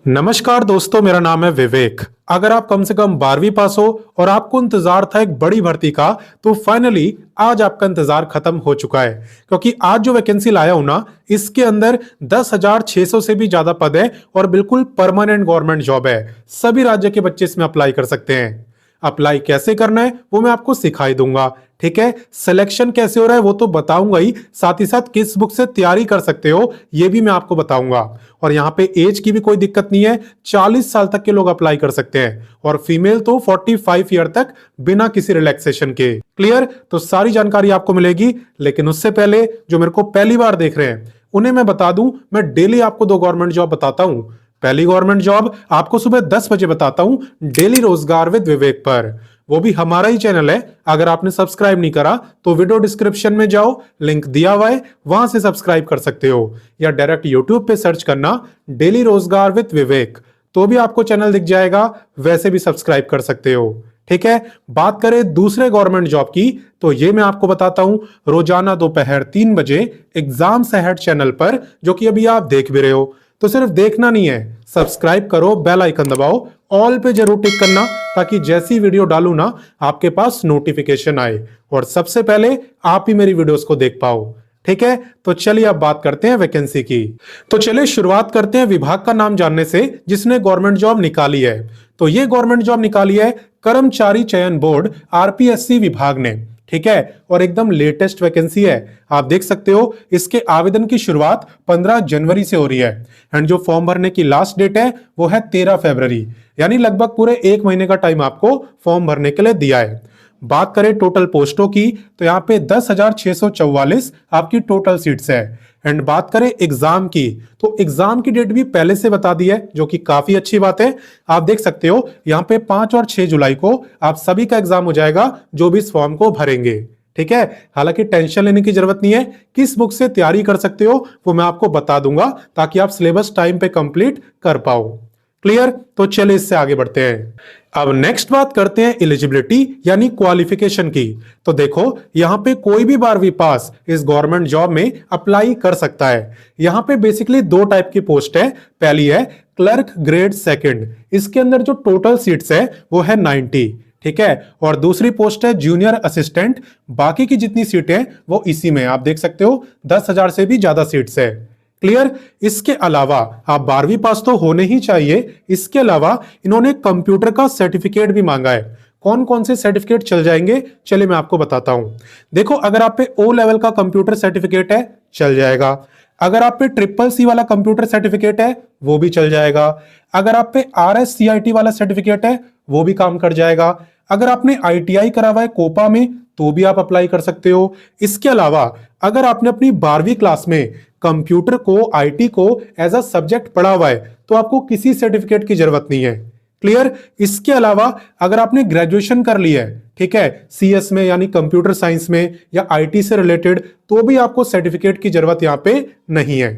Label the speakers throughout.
Speaker 1: नमस्कार दोस्तों, मेरा नाम है विवेक। अगर आप कम से कम 12वीं पास हो और आपको इंतजार था एक बड़ी भर्ती का, तो फाइनली आज आपका इंतजार खत्म हो चुका है। क्योंकि आज जो वैकेंसी लाया हूं ना, इसके अंदर 10,600 से भी ज्यादा पद है और बिल्कुल परमानेंट गवर्नमेंट जॉब है। सभी राज्य के बच्चे इसमें अप्लाई कर सकते हैं। अप्लाई कैसे करना है वो मैं आपको सिखाई दूंगा, ठीक है। सिलेक्शन कैसे हो रहा है वो तो बताऊंगा ही, साथ ही साथ किस बुक से तैयारी कर सकते हो ये भी मैं आपको बताऊंगा। और यहाँ पे एज की भी कोई दिक्कत नहीं है, 40 साल तक के लोग अप्लाई कर सकते हैं और फीमेल तो 45 ईयर तक बिना किसी रिलैक्सेशन के। क्लियर? तो सारी जानकारी आपको मिलेगी, लेकिन उससे पहले जो मेरे को पहली बार देख रहे हैं उन्हें मैं बता दूं, मैं डेली आपको 2 गवर्नमेंट जॉब बताता हूं। पहली गवर्नमेंट जॉब आपको सुबह 10 बजे बताता हूं, डेली रोजगार विद विवेक पर। वो भी हमारा ही चैनल है। अगर आपने सब्सक्राइब नहीं करा तो वीडियो डिस्क्रिप्शन में जाओ, लिंक दिया हुआ है, वहां से सब्सक्राइब कर सकते हो, या डायरेक्ट यूट्यूब पे सर्च करना डेली रोजगार विद विवेक, तो भी आपको चैनल दिख जाएगा। वैसे भी सब्सक्राइब कर सकते हो, ठीक है। बात करें दूसरे गवर्नमेंट जॉब की, तो ये मैं आपको बताता हूं रोजाना दोपहर 3 बजे एग्जाम्स अहेड चैनल पर, जो कि अभी आप देख भी रहे हो। तो सिर्फ देखना नहीं है, सब्सक्राइब करो, बेल आइकन दबाओ, ऑल पे जरूर टिक करना, ताकि जैसी वीडियो डालू ना आपके पास नोटिफिकेशन आए और सबसे पहले आप ही मेरी वीडियोस को देख पाओ, ठीक है। तो चलिए अब बात करते हैं वैकेंसी की। तो चलिए शुरुआत करते हैं विभाग का नाम जानने से जिसने गवर्नमेंट जॉब निकाली है। तो ये गवर्नमेंट जॉब निकाली है कर्मचारी चयन बोर्ड आरपीएससी विभाग ने, ठीक है। और एकदम लेटेस्ट वैकेंसी है, आप देख सकते हो। इसके आवेदन की शुरुआत 15 जनवरी से हो रही है एंड जो फॉर्म भरने की लास्ट डेट है वो है 13 फरवरी, यानी लगभग पूरे 1 महीने का टाइम आपको फॉर्म भरने के लिए दिया है। बात करें टोटल पोस्टों की, तो यहाँ पे 10,644 आपकी टोटल सीट्स है। एंड बात करें एग्जाम की, तो एग्जाम की डेट भी पहले से बता दी है, जो कि काफी अच्छी बात है। आप देख सकते हो यहाँ पे 5 और 6 जुलाई को आप सभी का एग्जाम हो जाएगा जो भी इस फॉर्म को भरेंगे, ठीक है। हालांकि टेंशन लेने की जरूरत नहीं है, किस बुक से तैयारी कर सकते हो वो मैं आपको बता दूंगा, ताकि आप सिलेबस टाइम पे कंप्लीट कर पाओ। क्लियर? तो चलिए इससे आगे बढ़ते हैं। अब नेक्स्ट बात करते हैं एलिजिबिलिटी यानी क्वालिफिकेशन की। तो देखो यहां पे कोई भी 12वीं पास इस गवर्नमेंट जॉब में अप्लाई कर सकता है। यहां पे बेसिकली 2 टाइप की पोस्ट है। पहली है क्लर्क ग्रेड सेकंड, इसके अंदर जो टोटल सीट्स है वो है 90, ठीक है। और दूसरी पोस्ट है जूनियर असिस्टेंट, बाकी की जितनी सीटें हैं वो इसी में आप देख सकते हो, 10,000 से भी ज्यादा सीट्स है। क्लियर? इसके अलावा आप 12वीं पास तो होने ही चाहिए, इसके अलावा इन्होंने कंप्यूटर का सर्टिफिकेट भी मांगा है। कौन कौन से सर्टिफिकेट चल जाएंगे चलिए मैं आपको बताता हूं। देखो, अगर आप पे ओ लेवल का कंप्यूटर सर्टिफिकेट है चल जाएगा, अगर आप पे CCC वाला कंप्यूटर सर्टिफिकेट है वो भी चल जाएगा, अगर आप पे RSCIT वाला सर्टिफिकेट है वो भी काम कर जाएगा, अगर आपने ITI करा हुआ है कोपा में तो भी आप अप्लाई कर सकते हो। इसके अलावा अगर आपने अपनी 12वीं क्लास में कंप्यूटर को, IT को एज अ सब्जेक्ट पढ़ा हुआ है तो आपको किसी सर्टिफिकेट की जरूरत नहीं है। क्लियर? इसके अलावा अगर आपने ग्रेजुएशन कर ली है, ठीक है, CS में यानी कंप्यूटर साइंस में या IT से रिलेटेड, तो भी आपको सर्टिफिकेट की जरूरत यहां पे नहीं है।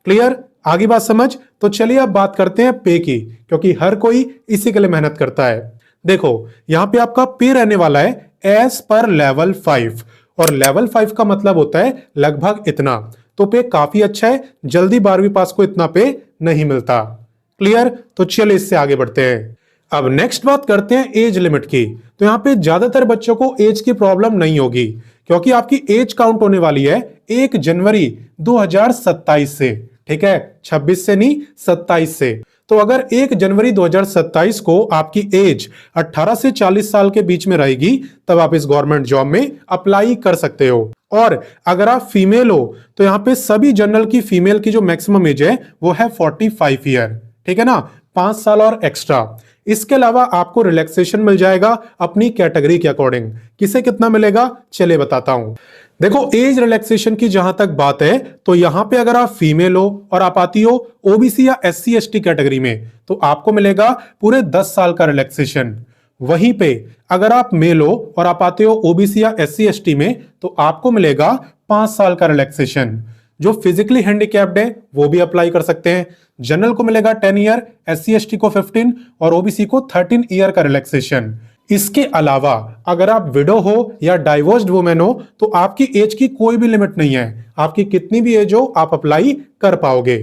Speaker 1: क्लियर? आगे बात समझ? तो चलिए अब बात करते हैं पे की, क्योंकि हर कोई इसी के लिए मेहनत करता है। देखो यहां पे आपका पे रहने वाला है एज पर लेवल 5, और लेवल 5 का मतलब होता है लगभग इतना। तो पे काफी अच्छा है, जल्दी 12वीं पास को इतना पे नहीं मिलता। क्लियर? तो चलिए इससे आगे बढ़ते हैं। अब नेक्स्ट बात करते हैं एज लिमिट की। तो यहां पे ज्यादातर बच्चों को एज की प्रॉब्लम नहीं होगी, क्योंकि आपकी एज काउंट होने वाली है 1 जनवरी 2027 से, ठीक है, 26 से नहीं 27 से। तो अगर 1 जनवरी 2027 को आपकी एज 18 से 40 साल के बीच में रहेगी तब आप इस गवर्नमेंट जॉब में अप्लाई कर सकते हो। और अगर आप फीमेल हो तो यहां पे सभी जनरल की फीमेल की जो मैक्सिमम एज है वो है 45 ईयर, ठीक है ना, 5 साल और एक्स्ट्रा। इसके अलावा आपको रिलैक्सेशन मिल जाएगा अपनी कैटेगरी के अकॉर्डिंग। किसे कितना मिलेगा चलिए बताता हूं। देखो एज रिलैक्सेशन की जहां तक बात है, तो यहां पे अगर आप फीमेल हो और आप आती हो ओबीसी या SC/ST कैटेगरी में तो आपको मिलेगा पूरे 10 साल का रिलैक्सेशन। वहीं पे अगर आप मेल हो और आप आते हो ओबीसी या SC/ST में तो आपको मिलेगा 5 साल का रिलैक्सेशन। जो फिजिकली हैंडीकैप्ड है वो भी अप्लाई कर सकते हैं। जनरल को मिलेगा 10 ईयर, SC/ST को 15 और ओबीसी को 13 ईयर का रिलैक्सेशन। इसके अलावा अगर आप विडो हो या डाइवोर्स्ड वुमेन हो तो आपकी एज की कोई भी लिमिट नहीं है, आपकी कितनी भी एज हो आप अप्लाई कर पाओगे।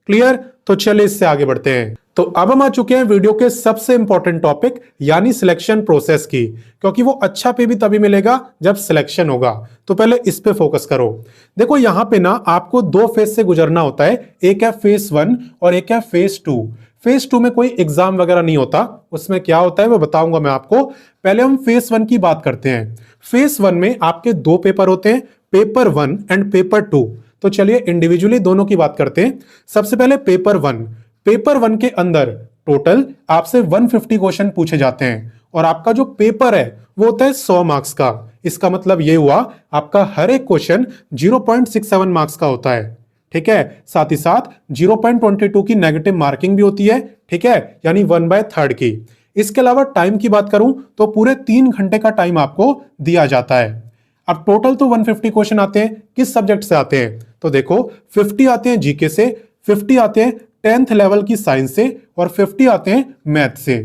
Speaker 1: क्लियर? तो चलिए इससे आगे बढ़ते हैं। तो अब हम आ चुके हैं वीडियो के सबसे इंपॉर्टेंट टॉपिक यानी सिलेक्शन प्रोसेस की, क्योंकि वो अच्छा पे भी तभी मिलेगा जब सिलेक्शन होगा। तो पहले इस पे फोकस करो। देखो यहाँ पे ना आपको दो फेज से गुजरना होता है, एक है फेज 1 और एक है फेज 2। फेज 2 में कोई एग्जाम वगैरह नहीं होता, उसमें क्या होता है वो बताऊंगा मैं आपको। पहले हम फेज 1 की बात करते हैं। फेज 1 में आपके दो पेपर होते हैं, पेपर 1 एंड पेपर 2। तो चलिए इंडिविजुअली दोनों की बात करते हैं। सबसे पहले पेपर 1। पेपर 1 के अंदर टोटल आपसे 150 क्वेश्चन पूछे जाते हैं और आपका जो पेपर है वो होता है 100 मार्क्स का। इसका मतलब ये हुआ आपका हर एक क्वेश्चन 0.67 मार्क्स का होता है, ठीक है। साथ ही साथ 0.22 की नेगेटिव मार्किंग भी होती है, ठीक है, यानी 1/3 की। इसके अलावा टाइम की बात करूं तो पूरे 3 घंटे का टाइम आपको दिया जाता है। अब टोटल तो 150 क्वेश्चन आते हैं, किस सब्जेक्ट से आते हैं? तो देखो 50 आते हैं जीके से, 50 आते हैं 10th लेवल की साइंस से और 50 आते हैं मैथ से।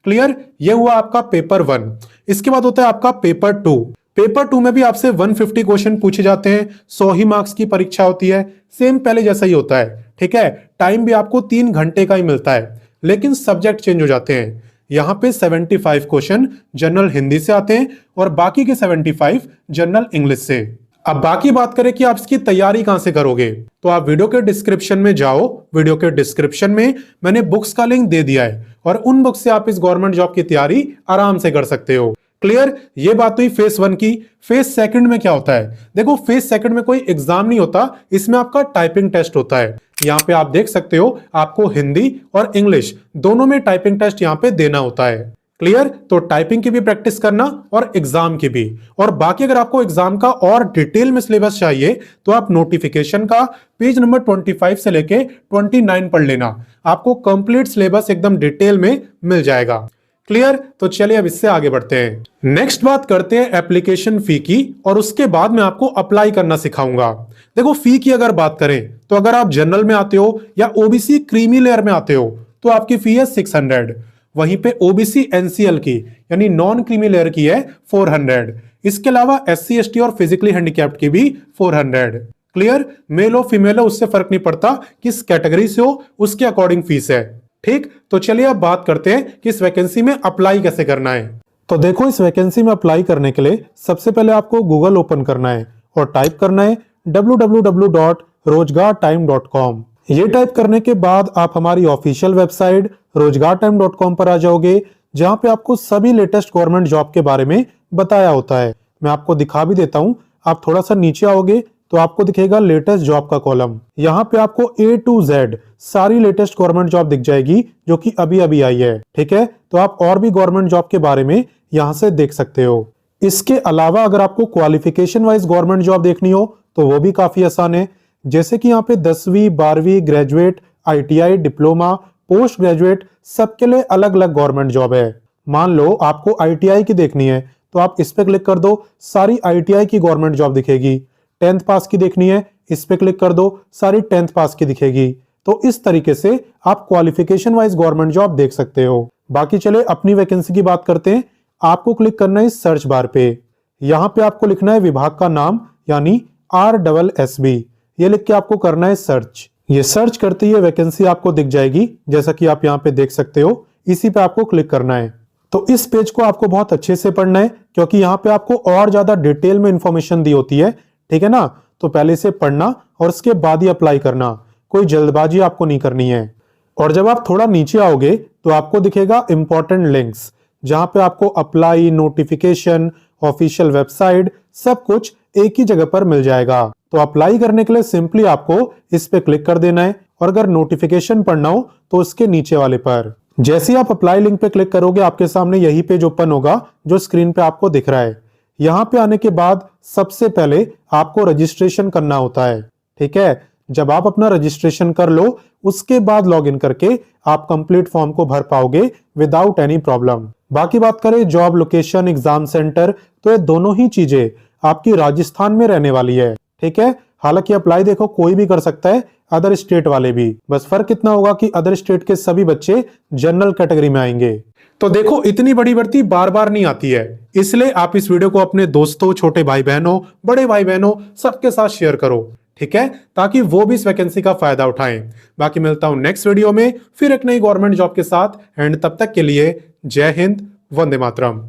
Speaker 1: क्लियर? ये हुआ आपका पेपर 1। इसके बाद होता है आपका पेपर 2। पेपर 2 में भी आपसे 150 क्वेश्चन पूछे जाते हैं, 100 ही मार्क्स की परीक्षा होती है, सेम पहले जैसा ही होता है, ठीक है। टाइम भी आपको 3 घंटे का ही मिलता है, लेकिन सब्जेक्ट चेंज हो जाते हैं। यहां पे 75 क्वेश्चन जनरल हिंदी से आते हैं और बाकी के 75 जनरल इंग्लिश से। अब बाकी बात करें कि आप इसकी तैयारी कहां से करोगे, तो आप वीडियो के डिस्क्रिप्शन में जाओ। वीडियो के डिस्क्रिप्शन में मैंने बुक्स का लिंक दे दिया है और उन बुक्स से आप इस गवर्नमेंट जॉब की तैयारी आराम से कर सकते हो। क्लियर? ये बात हुई फेज 1 की। फेज 2 में क्या होता है? देखो फेज 2 में कोई एग्जाम नहीं होता, इसमें आपका टाइपिंग टेस्ट होता है। यहां पे आप देख सकते हो आपको हिंदी और इंग्लिश दोनों में टाइपिंग टेस्ट यहां पे देना होता है। क्लियर? तो टाइपिंग की भी प्रैक्टिस करना और एग्जाम की भी। और बाकी अगर आपको एग्जाम का और डिटेल में सिलेबस चाहिए तो आप नोटिफिकेशन का पेज नंबर 25 से लेके 29 पढ़ लेना, आपको कंप्लीट सिलेबस एकदम डिटेल में मिल जाएगा। क्लियर? तो चलिए अब इससे आगे बढ़ते हैं। नेक्स्ट बात करते हैं एप्लीकेशन फी की और उसके बाद मैं आपको अप्लाई करना सिखाऊंगा। देखो फी की अगर बात करें तो अगर आप जनरल में आते हो या ओबीसी क्रीमी लेयर में आते हो तो आपकी फी है 600। वहीं पे ओबीसी एनसीएल की यानी नॉन क्रीमी लेयर की है 400। इसके अलावा एससी एसटी और फिजिकली हैंडिकैप्ड की भी 400। क्लियर? मेल हो फीमेल हो उससे फर्क नहीं पड़ता, किस कैटेगरी से हो उसके अकॉर्डिंग फीस है। ठीक, तो चलिए अब बात करते हैं कि इस वैकेंसी में अप्लाई कैसे करना है। तो देखो इस वैकेंसी में अप्लाई करने के लिए सबसे पहले आपको गूगल ओपन करना है और टाइप करना है www.rozgartime.com। ये टाइप करने के बाद आप हमारी ऑफिशियल वेबसाइट rozgartime.com पर आ जाओगे, जहां पे आपको सभी लेटेस्ट गवर्नमेंट जॉब के बारे में बताया होता है। मैं आपको दिखा भी देता हूं। आप थोड़ा सा नीचे आओगे तो आपको दिखेगा लेटेस्ट जॉब का कॉलम। यहाँ पे आपको A to Z सारी लेटेस्ट गवर्नमेंट जॉब दिख जाएगी जो कि अभी अभी आई है, ठीक है। तो आप और भी गवर्नमेंट जॉब के बारे में यहाँ से देख सकते हो। इसके अलावा अगर आपको क्वालिफिकेशन वाइज गवर्नमेंट जॉब देखनी हो तो वो भी काफी आसान है। जैसे कि यहाँ पे 10वीं 12वीं graduate, ITI, diploma, post graduate सबके लिए अलग अलग गवर्नमेंट जॉब है। मान लो आपको ITI की देखनी है तो आप इस पे क्लिक कर दो, सारी ITI की गवर्नमेंट जॉब दिखेगी। 10th पास की देखनी है, इस पे क्लिक कर दो, सारी 10th पास की दिखेगी। तो इस तरीके से आप क्वालिफिकेशन वाइज गवर्नमेंट जॉब देख सकते हो। बाकी चले अपनी वैकेंसी की बात करते हैं। आपको क्लिक करना है इस सर्च बार पे। यहाँ पे आपको लिखना है विभाग का नाम यानी RSSB। ये लिख के आपको करना है सर्च। ये सर्च करते ही वैकेंसी आपको दिख जाएगी, जैसा कि आप यहाँ पे देख सकते हो। इसी पे आपको क्लिक करना है। तो इस पेज को आपको बहुत अच्छे से पढ़ना है क्योंकि यहाँ पे आपको और ज्यादा डिटेल में इंफॉर्मेशन दी होती है, ठीक है ना। तो पहले से पढ़ना और उसके बाद ही अप्लाई करना, कोई जल्दबाजी आपको नहीं करनी है। और जब आप थोड़ा नीचे आओगे तो आपको दिखेगा इंपॉर्टेंट लिंक्स, जहां पे आपको अप्लाई, नोटिफिकेशन, ऑफिशियल वेबसाइट सब कुछ एक ही जगह पर मिल जाएगा। तो अप्लाई करने के लिए सिंपली आपको इस पे क्लिक कर देना है और अगर नोटिफिकेशन पढ़ना हो तो उसके नीचे वाले पर। जैसे ही आप अप्लाई लिंक पे क्लिक करोगे आपके सामने यही पेज ओपन होगा जो स्क्रीन पे आपको दिख रहा है। यहाँ पे आने के बाद सबसे पहले आपको रजिस्ट्रेशन करना होता है, ठीक है। जब आप अपना रजिस्ट्रेशन कर लो उसके बाद लॉगिन करके आप कंप्लीट फॉर्म को भर पाओगे विदाउट एनी प्रॉब्लम। बाकी बात करें जॉब लोकेशन, एग्जाम सेंटर, तो ये दोनों ही चीजें आपकी राजस्थान में रहने वाली है, ठीक है। हालांकि अप्लाई देखो कोई भी कर सकता है, अदर स्टेट वाले भी। बस फर्क इतना होगा कि अदर स्टेट के सभी बच्चे जनरल कैटेगरी में आएंगे। तो देखो इतनी बड़ी भर्ती बार बार नहीं आती है, इसलिए आप इस वीडियो को अपने दोस्तों, छोटे भाई बहनों, बड़े भाई बहनों सबके साथ शेयर करो, ठीक है, ताकि वो भी इस वैकेंसी का फायदा उठाएं। बाकी मिलता हूं नेक्स्ट वीडियो में फिर एक नई गवर्नमेंट जॉब के साथ, एंड तब तक के लिए जय हिंद, वंदे मातरम।